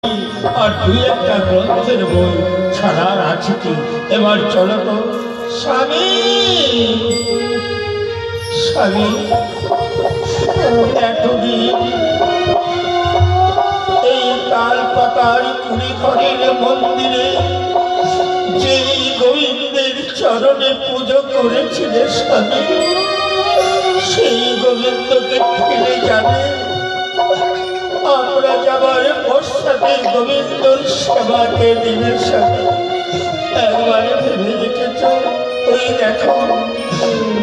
আর দুই একটা গ্রন্থের বই ছাড়ার আছে কি? এবার চলো তো। স্বামী স্বামী, এতদিন এই তাল পাতার কুড়ি ঘরের মন্দিরে যেই গোবিন্দের চরণে পুজো করেছিলে স্বামী, সেই গোবিন্দকে ফেলে যাবে। আমরা যাবার পশ্চাতে গোবিন্দর সেবাকে দিবে স্বামী। একবারে ভেবে দেখেছ? ওই দেখো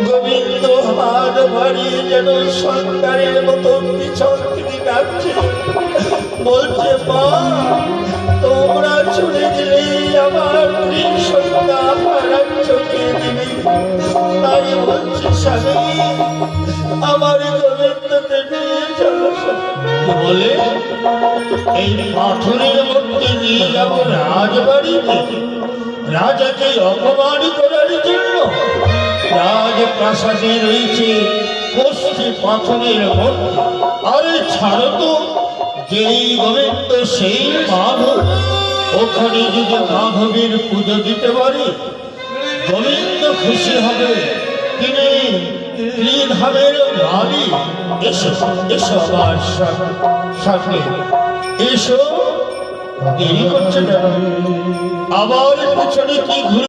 গোবিন্দ হাত বাড়িয়ে যেন সন্তানের মতো পিছন থেকে ডাকছে, বলছে মা তোমরা চলে গেলেই আমার সন্ধ্যা হারার চোখে দিবি। তাই বলছি স্বামী, আমার গোবিন্দকে নিয়ে চলো। বলে এই পাথরের মধ্যে নিয়ে যাব রাজবাড়িতে, রাজাকে অপমান করার জন্য? রাজপ্রাসাদে রয়েছে কষ্টি পাথরের মধ্যে। আরে ছাড়ো তো, যেই গোবিন্দ সেই মাধব। ওখানে যদি মাধবের পুজো দিতে পারি গোবিন্দ খুশি হবে। তিনি ত্রিধামের মালিক। এসো এসো আমার সাথে এসো। দেরি করছে না, আবার পিছনে কি ঘুরে